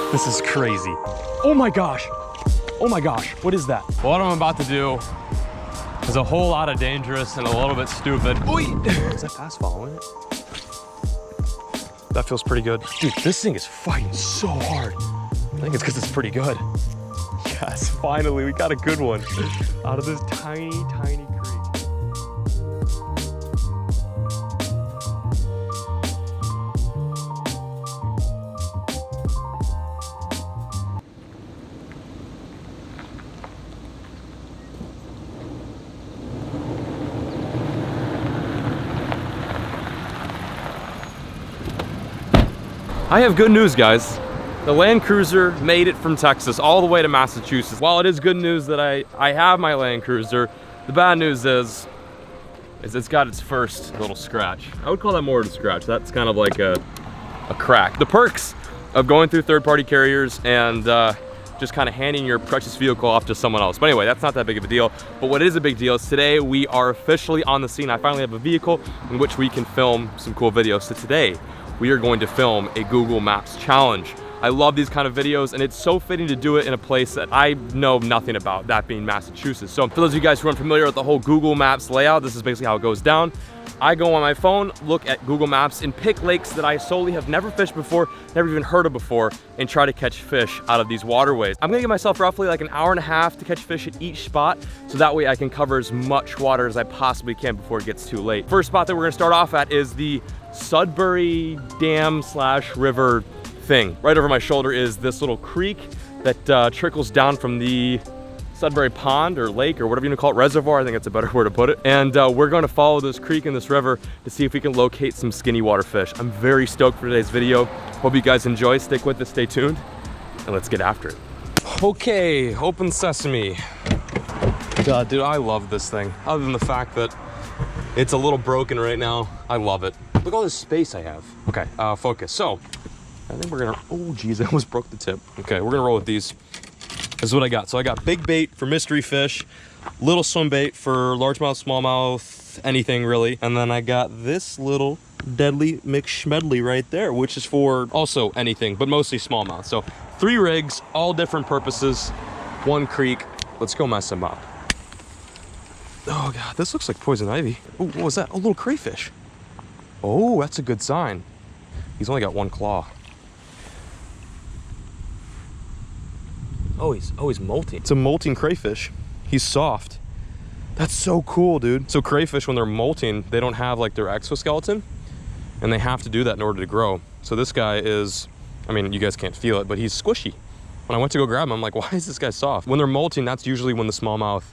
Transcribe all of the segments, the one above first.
This is crazy. Oh my gosh. Oh my gosh, what is that? What I'm about to do is a whole lot of dangerous and a little bit stupid. Oy! Is that fast following it? That feels pretty good. Dude, this thing is fighting so hard. I think it's because it's pretty good. Yes, finally, we got a good one out of this tiny, tiny creek. I have good news, guys. The Land Cruiser made it from Texas all the way to Massachusetts. While it is good news that I have my Land Cruiser, the bad news is it's got its first little scratch. I would call that more of a scratch. That's kind of like a crack. The perks of going through third-party carriers and just kind of handing your precious vehicle off to someone else. But anyway, that's not that big of a deal. But what is a big deal is today we are officially on the scene. I finally have a vehicle in which we can film some cool videos. So today, we are going to film a Google Maps challenge. I love these kind of videos, and it's so fitting to do it in a place that I know nothing about, that being Massachusetts. So for those of you guys who aren't familiar with the whole Google Maps layout, this is basically how it goes down. I go on my phone, look at Google Maps, and pick lakes that I solely have never fished before, never even heard of before, and try to catch fish out of these waterways. I'm gonna give myself roughly like an hour and a half to catch fish at each spot, so that way I can cover as much water as I possibly can before it gets too late. First spot that we're gonna start off at is the Sudbury Dam/River thing. Right over my shoulder is this little creek that trickles down from the Sudbury Pond or lake or whatever you want to call it, reservoir, I think that's a better word to put it. And we're going to follow this creek and this river to see if we can locate some skinny water fish. I'm very stoked for today's video. Hope you guys enjoy. Stick with it, stay tuned, and let's get after it. Okay, open sesame. Dude, I love this thing. Other than the fact that it's a little broken right now, I love it. Look at all this space I have. Okay, focus. So, I think we're gonna, oh geez, I almost broke the tip. Okay, we're gonna roll with these. This is what I got. So I got big bait for mystery fish, little swim bait for largemouth, smallmouth, anything really. And then I got this little deadly McSchmedley right there, which is for also anything, but mostly smallmouth. So 3 rigs, all different purposes, 1 creek. Let's go mess them up. Oh God, this looks like poison ivy. Oh, what was that? A little crayfish. Oh, that's a good sign. He's only got 1 claw. Oh, he's molting. It's a molting crayfish. He's soft. That's so cool, dude. So crayfish, when they're molting, they don't have like their exoskeleton, and they have to do that in order to grow. So this guy is, I mean, you guys can't feel it, but he's squishy. When I went to go grab him, I'm like, why is this guy soft? When they're molting, that's usually when the smallmouth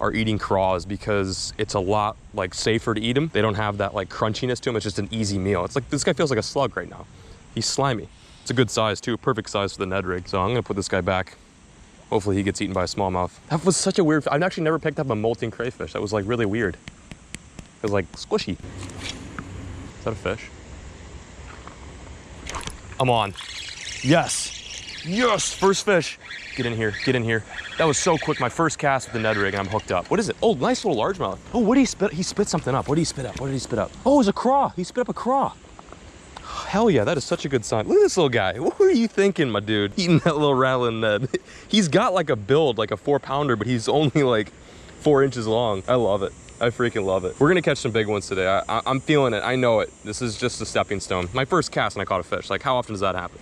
are eating craws, because it's a lot like safer to eat them. They don't have that like crunchiness to them. It's just an easy meal. It's like, this guy feels like a slug right now. He's slimy. It's a good size too, perfect size for the Ned rig. So I'm gonna put this guy back. Hopefully he gets eaten by a smallmouth. That was such a weird, I've actually never picked up a molting crayfish. That was like really weird. It was like squishy. Is that a fish? I'm on. Yes. Yes, first fish. Get in here, get in here. That was so quick. My first cast with the Ned rig and I'm hooked up. What is it? Oh, nice little largemouth. Oh, what did he spit? He spit something up. What did he spit up? What did he spit up? Oh, it was a craw. He spit up a craw. Hell yeah, that is such a good sign. Look at this little guy. What are you thinking, my dude? Eating that little Rattlin Ned. He's got like a build, like a 4-pounder, but he's only like 4 inches long. I love it. I freaking love it. We're gonna catch some big ones today. I'm feeling it, I know it. This is just a stepping stone. My first cast and I caught a fish. Like, how often does that happen?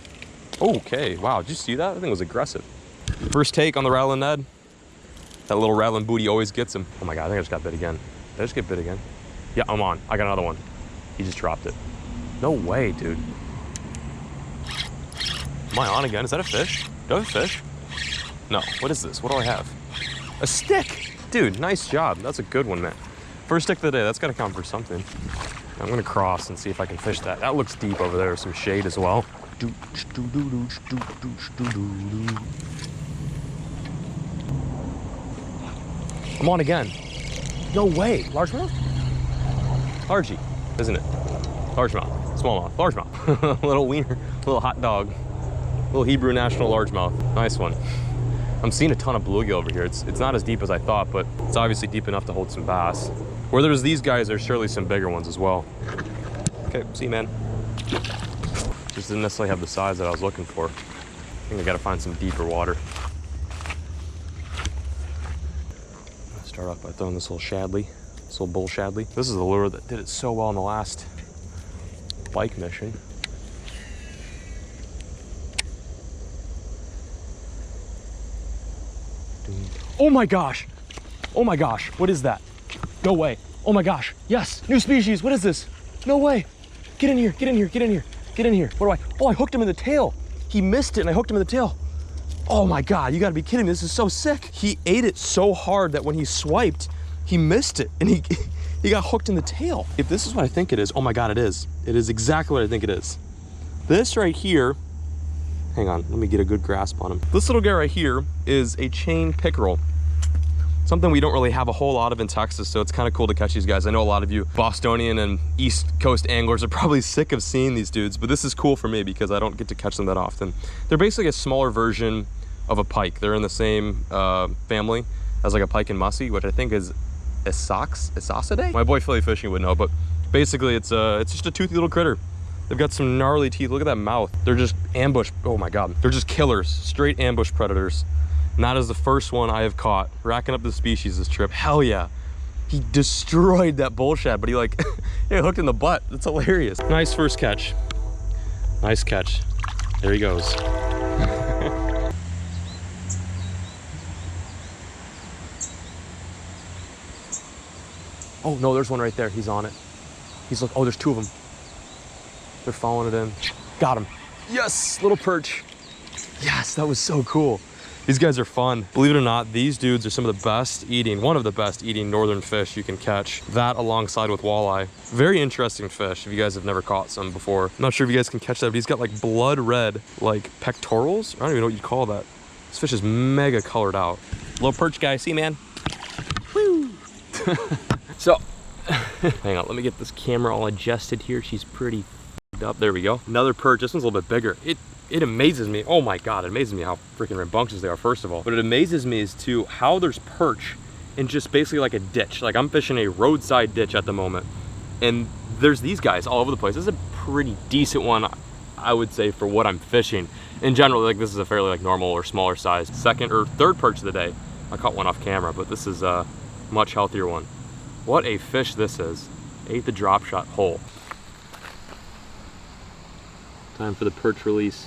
Okay, wow, did you see that? I think it was aggressive. First take on the Rattlin Ned. That little Rattlin booty always gets him. Oh my God, I think I just got bit again. Did I just get bit again? Yeah, I'm on. I got another one. He just dropped it. No way, dude. Am I on again? Is that a fish? Do I have a fish? No. What is this? What do I have? A stick! Dude, nice job. That's a good one, man. First stick of the day. That's got to count for something. I'm going to cross and see if I can fish that. That looks deep over there. Some shade as well. I'm on again. No way. Largemouth? Largy, isn't it? Largemouth. Smallmouth, largemouth. Little wiener, little hot dog. Little Hebrew national largemouth. Nice one. I'm seeing a ton of bluegill over here. It's not as deep as I thought, but it's obviously deep enough to hold some bass. Where there's these guys, there's surely some bigger ones as well. Okay, see you, man. Just didn't necessarily have the size that I was looking for. think I gotta find some deeper water. I'll start off by throwing this little shadley, this little bull shadley. This is the lure that did it so well in the last bike mission. Oh my gosh! Oh my gosh, what is that? No way. Oh my gosh, yes, new species, what is this? No way. Get in here, get in here, get in here, get in here. What do I, oh, I hooked him in the tail. He missed it and I hooked him in the tail. Oh my God, you gotta be kidding me, this is so sick. He ate it so hard that when he swiped, he missed it and he got hooked in the tail. If this is what I think it is, oh my God, it is. It is exactly what I think it is. This right here, hang on, let me get a good grasp on him. This little guy right here is a chain pickerel. Something we don't really have a whole lot of in Texas, so it's kind of cool to catch these guys. I know a lot of you Bostonian and East Coast anglers are probably sick of seeing these dudes, but this is cool for me because I don't get to catch them that often. They're basically a smaller version of a pike. They're in the same family as like a pike and mussy, which I think is 𝗧𝗘𝗥𝗡𝗟. My boy Philly Fishing would know, but basically it's just a toothy little critter. They've got some gnarly teeth. Look at that mouth. They're just ambush. Oh my God. They're just killers, straight ambush predators. And that is the first one I have caught, racking up the species this trip. Hell yeah. He destroyed that bull shad, but he like, he hooked in the butt. That's hilarious. Nice first catch. Nice catch. There he goes. Oh no, there's one right there. He's on it. He's like, oh, there's two of them. They're following it in. Got him. Yes, little perch. Yes, that was so cool. These guys are fun. Believe it or not, these dudes are some of the best eating, one of the best eating northern fish you can catch. That alongside with walleye. Very interesting fish if you guys have never caught some before. I'm not sure if you guys can catch that, but he's got like blood red, like pectorals. I don't even know what you'd call that. This fish is mega colored out. Little perch guy, see man? Woo! So, hang on, let me get this camera all adjusted here. She's pretty up. There we go. Another perch. This one's a little bit bigger. It amazes me. Oh my God, it amazes me how freaking rambunctious they are, first of all. But it amazes me as to how there's perch in just basically like a ditch. Like I'm fishing a roadside ditch at the moment, and there's these guys all over the place. This is a pretty decent one, I would say, for what I'm fishing. In general, like this is a fairly like normal or smaller size second or third perch of the day. I caught one off camera, but this is a much healthier one. What a fish this is. Ate the drop shot whole. Time for the perch release.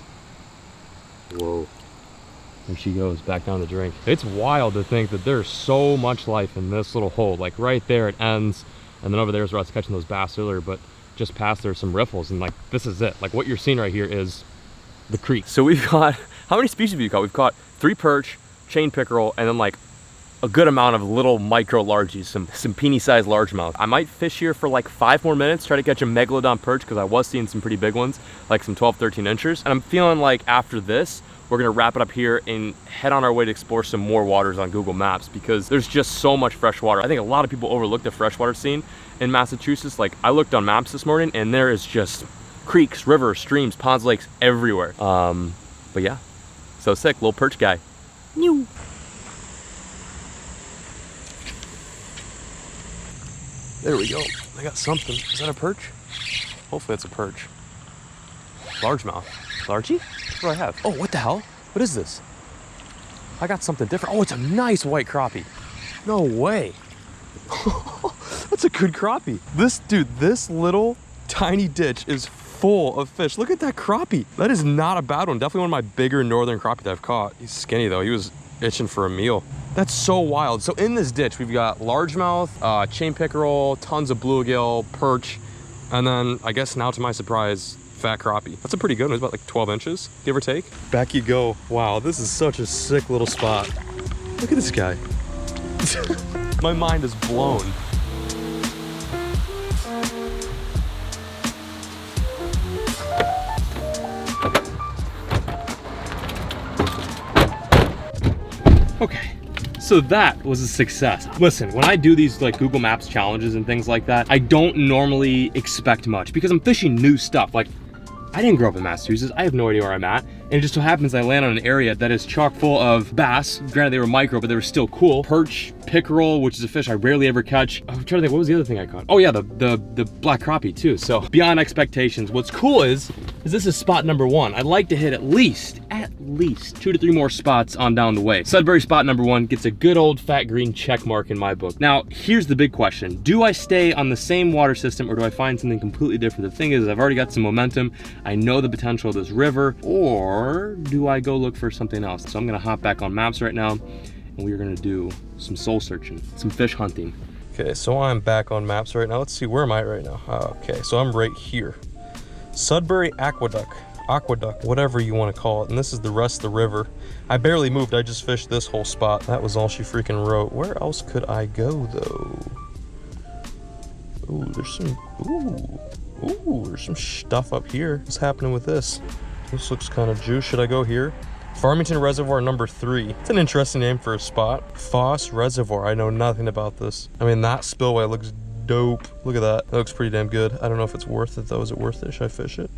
Whoa. There she goes, back down the drink. It's wild to think that there's so much life in this little hole. Like right there it ends, and then over there is where I was catching those bass earlier, but just past there's some riffles, and like this is it. Like what you're seeing right here is the creek. So we've got, how many species have you caught? We've caught 3 perch, chain pickerel, and then like a good amount of little micro largies, some peony-sized largemouth. I might fish here for like 5 more minutes, try to catch a megalodon perch, because I was seeing some pretty big ones, like some 12, 13 inchers. And I'm feeling like after this, we're gonna wrap it up here and head on our way to explore some more waters on Google Maps, because there's just so much fresh water. I think a lot of people overlook the freshwater scene in Massachusetts. Like I looked on maps this morning and there is just creeks, rivers, streams, ponds, lakes everywhere. But yeah, so sick, little perch guy. New. There we go. I got something. Is that a perch? Hopefully it's a perch. Largemouth. Largy? What do I have? Oh, what the hell? What is this? I got something different. Oh, it's a nice white crappie. No way. That's a good crappie. This little tiny ditch is full of fish. Look at that crappie. That is not a bad one. Definitely one of my bigger northern crappie that I've caught. He's skinny though. He was itching for a meal. That's so wild. So in this ditch, we've got largemouth, chain pickerel, tons of bluegill, perch, and then I guess now to my surprise, fat crappie. That's a pretty good one. It's about like 12 inches, give or take. Back you go. Wow, this is such a sick little spot. Look at this guy. My mind is blown. Okay, so that was a success. Listen, when I do these like Google Maps challenges and things like that, I don't normally expect much because I'm fishing new stuff. Like I didn't grow up in Massachusetts. I have no idea where I'm at. And it just so happens I land on an area that is chock full of bass. Granted, they were micro, but they were still cool. Perch, pickerel, which is a fish I rarely ever catch. I'm trying to think, what was the other thing I caught? Oh yeah, the black crappie too. So beyond expectations. What's cool is this is spot number 1. I'd like to hit at least 2 to 3 more spots on down the way. Sudbury spot number 1 gets a good old fat green check mark in my book. Now, here's the big question. Do I stay on the same water system or do I find something completely different? The thing is, I've already got some momentum. I know the potential of this river, or do I go look for something else? So I'm gonna hop back on maps right now and we're gonna do some soul searching, some fish hunting. Okay, so I'm back on maps right now. Let's see, where am I right now? Okay, so I'm right here. Sudbury Aqueduct, whatever you want to call it. And this is the rest of the river. I barely moved, I just fished this whole spot. That was all she freaking wrote. Where else could I go though? Ooh, there's some stuff up here. What's happening with this? This looks kind of juice. Should I go here? Farmington Reservoir number 3. It's an interesting name for a spot. Foss Reservoir. I know nothing about this. I mean, that spillway looks dope. Look at that. That looks pretty damn good. I don't know if it's worth it though. Is it worth it? Should I fish it?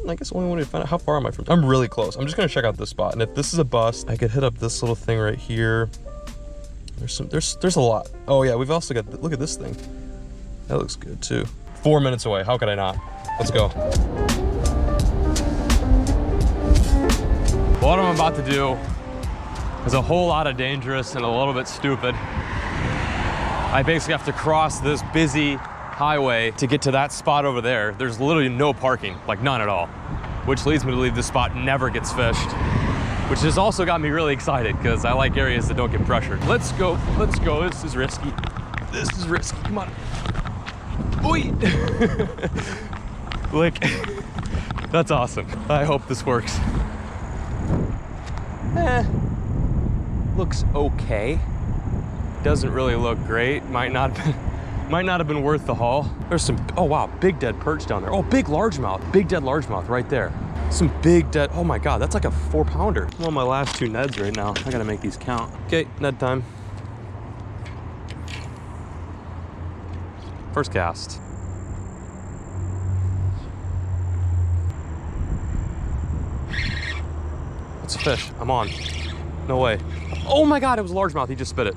I guess only way to find out. How far am I from? I'm really close. I'm just gonna check out this spot. And if this is a bust, I could hit up this little thing right here. There's a lot. Oh yeah, we've also got, look at this thing. That looks good too. 4 minutes away. How could I not? Let's go. What I'm about to do is a whole lot of dangerous and a little bit stupid. I basically have to cross this busy highway to get to that spot over there. There's literally no parking, like none at all, which leads me to believe this spot never gets fished, which has also got me really excited because I like areas that don't get pressured. Let's go, let's go. This is risky. This is risky, come on. Oi! Lick. That's awesome. I hope this works. Looks okay. Doesn't really look great. Might not have been worth the haul. There's some, oh wow, big dead perch down there. Oh, big largemouth. Big dead largemouth right there. Some big dead, oh my God, that's like a 4-pounder. I'm on my last 2 neds right now. I gotta make these count. Okay, ned time. First cast. It's a fish, I'm on. No way. Oh my God, it was a largemouth, he just spit it.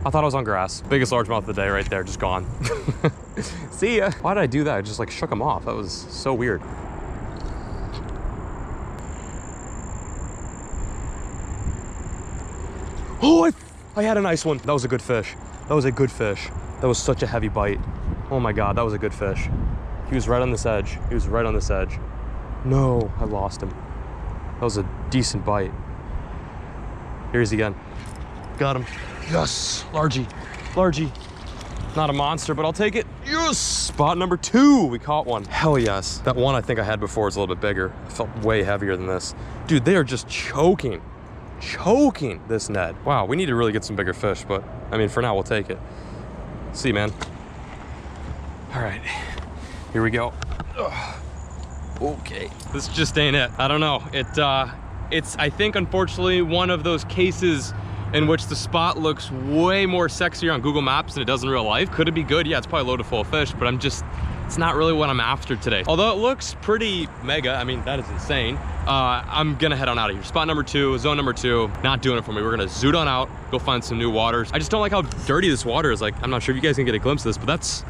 I thought I was on grass. Biggest largemouth of the day right there, just gone. See ya. Why did I do that? I just like shook him off. That was so weird. Oh, I had a nice one. That was a good fish. That was a good fish. That was such a heavy bite. Oh my God, that was a good fish. He was right on this edge. He was right on this edge. No, I lost him. That was a decent bite. Here he is again. Got him. Yes, largie, largie. Not a monster, but I'll take it. Yes, spot number 2. We caught one. Hell yes. That one I think I had before is a little bit bigger. It felt way heavier than this. Dude, they are just choking this Ned. Wow, we need to really get some bigger fish, but I mean, for now, we'll take it. See, man. All right, here we go. Ugh. Okay, this just ain't it. I don't know. It's, I think, unfortunately, one of those cases in which the spot looks way more sexier on Google Maps than it does in real life. Could it be good? Yeah, it's probably loaded full of fish, but it's not really what I'm after today. Although it looks pretty mega, I mean, that is insane. I'm gonna head on out of here. Spot number 2, zone number 2, not doing it for me. We're gonna zoot on out, go find some new waters. I just don't like how dirty this water is. Like, I'm not sure if you guys can get a glimpse of this, but that's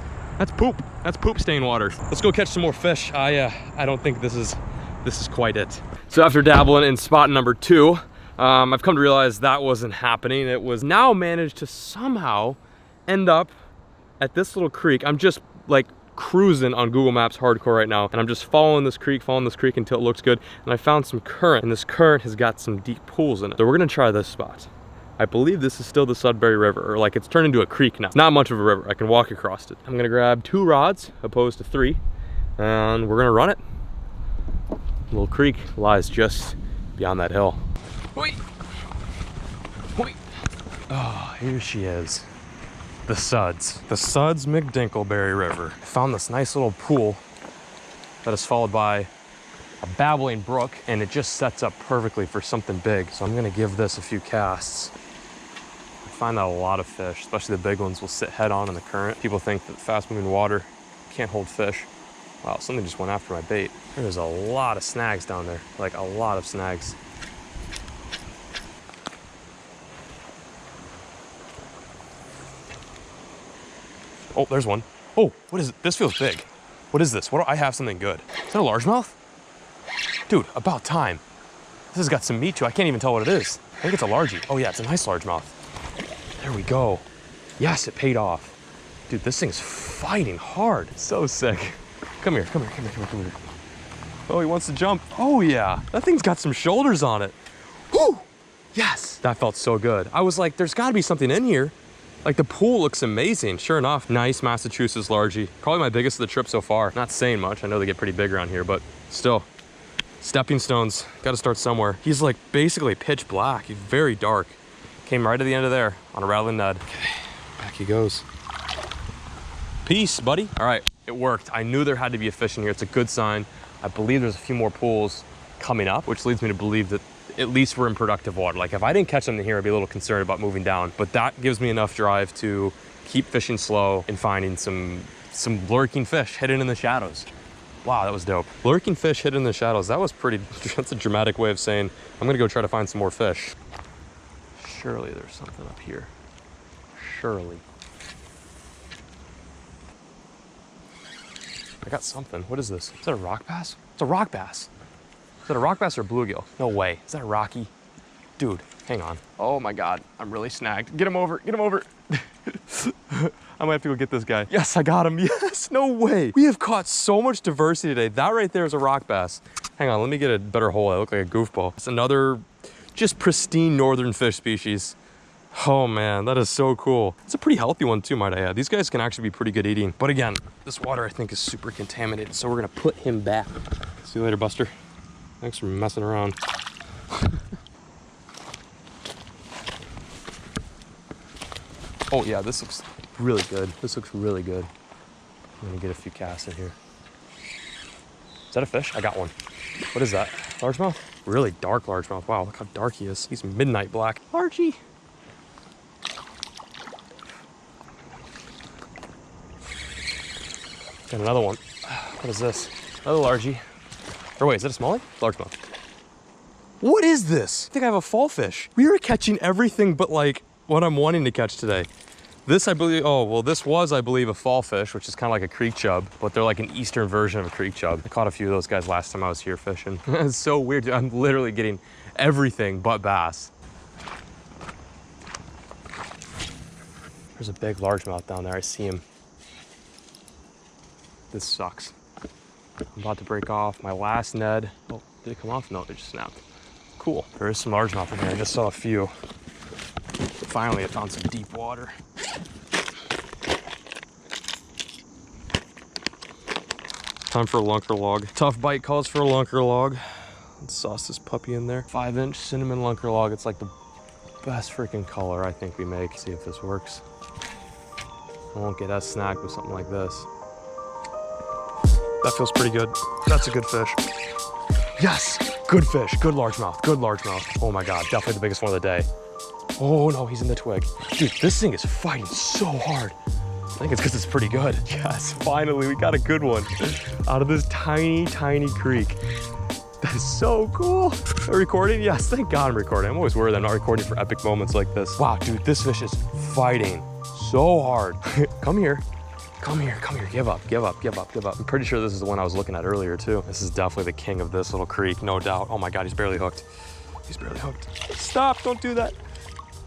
poop. That's poop stain water. Let's go catch some more fish. I don't think this is quite it. So after dabbling in spot number 2, I've come to realize that wasn't happening. It was now managed to somehow end up at this little creek. I'm just like cruising on Google Maps hardcore right now, and I'm just following this creek until it looks good. And I found some current, and this current has got some deep pools in it. So we're gonna try this spot. I believe this is still the Sudbury River, or like it's turned into a creek now. Not much of a river, I can walk across it. I'm gonna grab 2 rods opposed to 3, and we're gonna run it. The little creek lies just beyond that hill. Wait. Oh, here she is. The 𝗟𝗘𝗥𝗘 River. I found this nice little pool that is followed by a babbling brook, and it just sets up perfectly for something big. So I'm gonna give this a few casts. I find that a lot of fish, especially the big ones, will sit head on in the current. People think that fast moving water can't hold fish. Wow, something just went after my bait. There's a lot of snags down there, like a lot of snags. Oh, there's one. Oh, what is it? This feels big. What is this? What do I have? Something good. Is that a largemouth? Dude, about time. This has got some meat to it. I can't even tell what it is. I think it's a largie. Oh yeah, it's a nice largemouth. There we go. Yes, it paid off. Dude, this thing's fighting hard. So sick. Come here, come here, come here, come here, come here. Oh, he wants to jump. Oh yeah, that thing's got some shoulders on it. Whoo! Yes, that felt so good. I was like, there's gotta be something in here. Like the pool looks amazing. Sure enough, nice Massachusetts largie. Probably my biggest of the trip so far. Not saying much, I know they get pretty big around here, but still. Stepping stones, gotta start somewhere. He's like basically pitch black, he's very dark. Came right to the end of there on a Rattlin Ned. Okay, back he goes. Peace, buddy. All right, it worked. I knew there had to be a fish in here. It's a good sign. I believe there's a few more pools coming up, which leads me to believe that at least we're in productive water. Like if I didn't catch something here, I'd be a little concerned about moving down, but that gives me enough drive to keep fishing slow and finding some lurking fish hidden in the shadows. Wow, that was dope. Lurking fish hidden in the shadows. That was pretty, that's a dramatic way of saying, I'm gonna go try to find some more fish. Surely there's something up here. Surely. I got something. What is this? Is that a rock bass? It's a rock bass. Is that a rock bass or a bluegill? No way. Is that a rocky? Dude, hang on. Oh my God, I'm really snagged. Get him over, get him over. I might have to go get this guy. Yes, I got him, yes, no way. We have caught so much diversity today. That right there is a rock bass. Hang on, let me get a better hole. I look like a goofball. It's another just pristine northern fish species. Oh man, that is so cool. It's a pretty healthy one too, might I add. These guys can actually be pretty good eating. But again, this water I think is super contaminated, so we're gonna put him back. See you later, Buster. Thanks for messing around. Oh yeah, this looks really good. This looks really good. I'm gonna get a few casts in here. Is that a fish? I got one. What is that? Largemouth? Really dark largemouth. Wow, look how dark he is. He's midnight black. Largie. Got another one. What is this? Another largie. Or wait, is that a smallie? Largemouth. What is this? I think I have a fall fish. We are catching everything but like what I'm wanting to catch today. This I believe, oh, well this was, I believe, a fall fish, which is kind of like a creek chub, but they're like an eastern version of a creek chub. I caught a few of those guys last time I was here fishing. It's so weird, dude. I'm literally getting everything but bass. There's a big largemouth down there, I see him. This sucks. I'm about to break off my last Ned. Oh, did it come off? No, it just snapped. Cool, there is some largemouth in here. I just saw a few. Finally, I found some deep water. Time for a lunker log. Tough bite calls for a lunker log. Let's sauce this puppy in there. 5-inch cinnamon lunker log. It's like the best freaking color I think we make. See if this works. I won't get us snagged with something like this. That feels pretty good. That's a good fish. Yes, good fish, good largemouth, good largemouth. Oh my God, definitely the biggest one of the day. Oh no, he's in the twig. Dude, this thing is fighting so hard. I think it's because it's pretty good. Yes, finally, we got a good one out of this tiny, tiny creek. That is so cool. Am I recording? Yes, thank God I'm recording. I'm always worried I'm not recording for epic moments like this. Wow, dude, this fish is fighting so hard. Come here. Come here, come here, give up, give up, give up, give up. I'm pretty sure this is the one I was looking at earlier too. This is definitely the king of this little creek, no doubt. Oh my God, he's barely hooked. He's barely hooked. Stop, don't do that.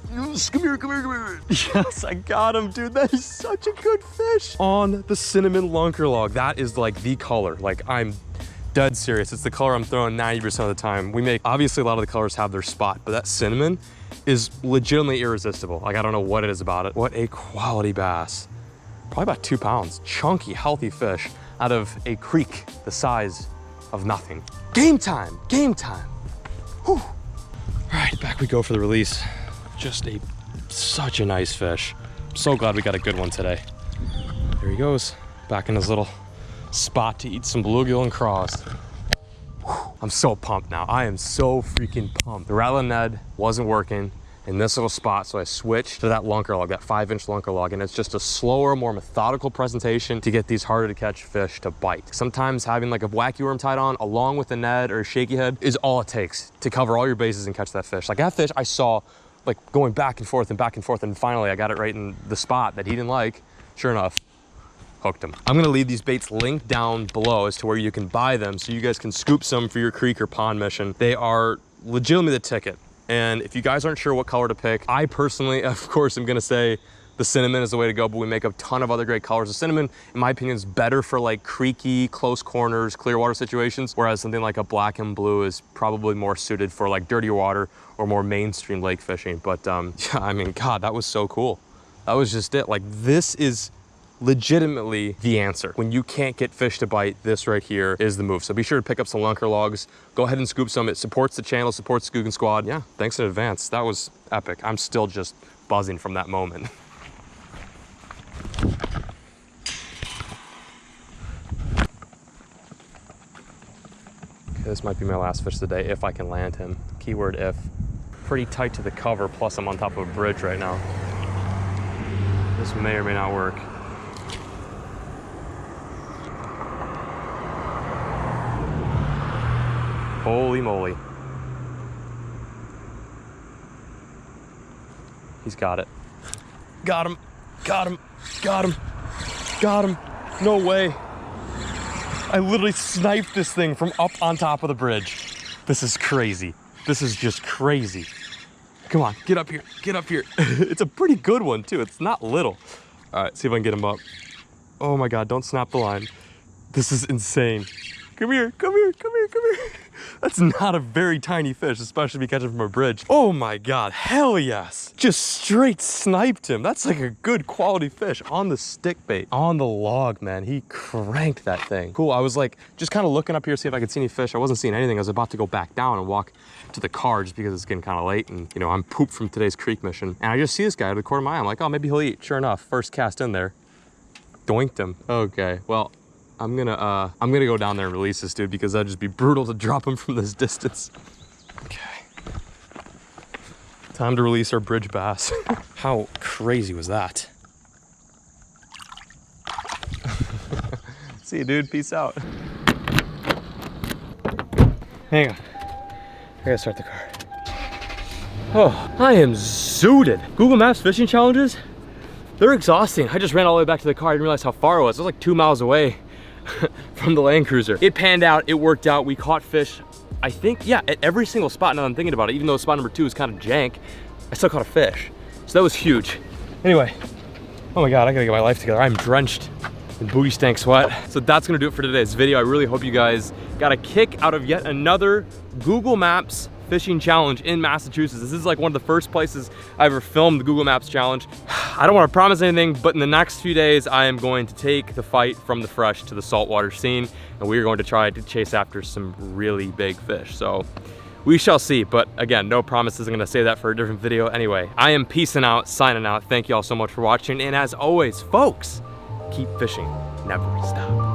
Come here, come here, come here. Yes, I got him, dude. That is such a good fish. On the cinnamon lunker log. That is like the color. Like I'm dead serious. It's the color I'm throwing 90% of the time. We make, obviously a lot of the colors have their spot, but that cinnamon is legitimately irresistible. Like I don't know what it is about it. What a quality bass. Probably about 2 pounds. Chunky, healthy fish out of a creek the size of nothing. Game time, game time. Whew. All right, back we go for the release. Just such a nice fish. I'm so glad we got a good one today. There he goes, back in his little spot to eat some bluegill and craws. Whew. I'm so pumped now. I am so freaking pumped. The Rattlin Ned wasn't working. in this little spot. So I switched to that Lunker log, that 5-inch Lunker log, and it's just a slower, more methodical presentation to get these harder to catch fish to bite. Sometimes having like a wacky worm tied on along with a Ned or a shaky head is all it takes to cover all your bases and catch that fish. Like that fish I saw like going back and forth, and finally I got it right in the spot that he didn't like. Sure enough, hooked him. I'm gonna leave these baits linked down below as to where you can buy them so you guys can scoop some for your creek or pond mission. They are legitimately the ticket. And if you guys aren't sure what color to pick, I personally, of course, am gonna say the cinnamon is the way to go, but we make a ton of other great colors. The cinnamon, in my opinion, is better for like creaky, close corners, clear water situations, whereas something like a black and blue is probably more suited for like dirtier water or more mainstream lake fishing. But yeah, I mean, God, that was so cool. That was just it. Like, this is legitimately the answer. When you can't get fish to bite, this right here is the move. So be sure to pick up some Lunker logs. Go ahead and scoop some. It supports the channel, supports the Googan squad. Yeah, thanks in advance. That was epic. I'm still just buzzing from that moment. Okay, this might be my last fish of the day if I can land him. Keyword if. Pretty tight to the cover, plus I'm on top of a bridge right now. This may or may not work. Holy moly. He's got it. Got him, got him, got him, got him. No way. I literally sniped this thing from up on top of the bridge. This is crazy. This is just crazy. Come on, get up here, get up here. It's a pretty good one too, it's not little. All right, see if I can get him up. Oh my God, don't snap the line. This is insane. Come here, come here, come here, come here. That's not a very tiny fish, especially if you catch it from a bridge. Oh my God, hell yes. Just straight sniped him. That's like a good quality fish on the stick bait, on the log, man. He cranked that thing. Cool, I was like, just kind of looking up here, see if I could see any fish. I wasn't seeing anything. I was about to go back down and walk to the car just because it's getting kind of late and, you know, I'm pooped from today's creek mission. And I just see this guy out of the corner of my eye. I'm like, oh, maybe he'll eat. Sure enough, first cast in there, doinked him. Okay, well, I'm gonna go down there and release this dude because that'd just be brutal to drop him from this distance. Okay. Time to release our bridge bass. How crazy was that? See you, dude. Peace out. Hang on. I gotta start the car. Oh, I am zooted. Google Maps fishing challenges, they're exhausting. I just ran all the way back to the car. I didn't realize how far it was. It was like 2 miles away from the Land Cruiser. It panned out, it worked out. We caught fish, I think, yeah, at every single spot. Now that I'm thinking about it, even though spot number 2 is kind of jank, I still caught a fish. So that was huge. Anyway, oh my God, I gotta get my life together. I'm drenched in booty stank sweat. So that's gonna do it for today's video. I really hope you guys got a kick out of yet another Google Maps fishing challenge in Massachusetts. This is like one of the first places I ever filmed the Google Maps challenge. I don't want to promise anything, but in the next few days, I am going to take the fight from the fresh to the saltwater scene, and we are going to try to chase after some really big fish. So we shall see, but again, no promises. I'm gonna save that for a different video. Anyway, I am peacing out, signing out. Thank you all so much for watching, and as always, folks, keep fishing, never stop.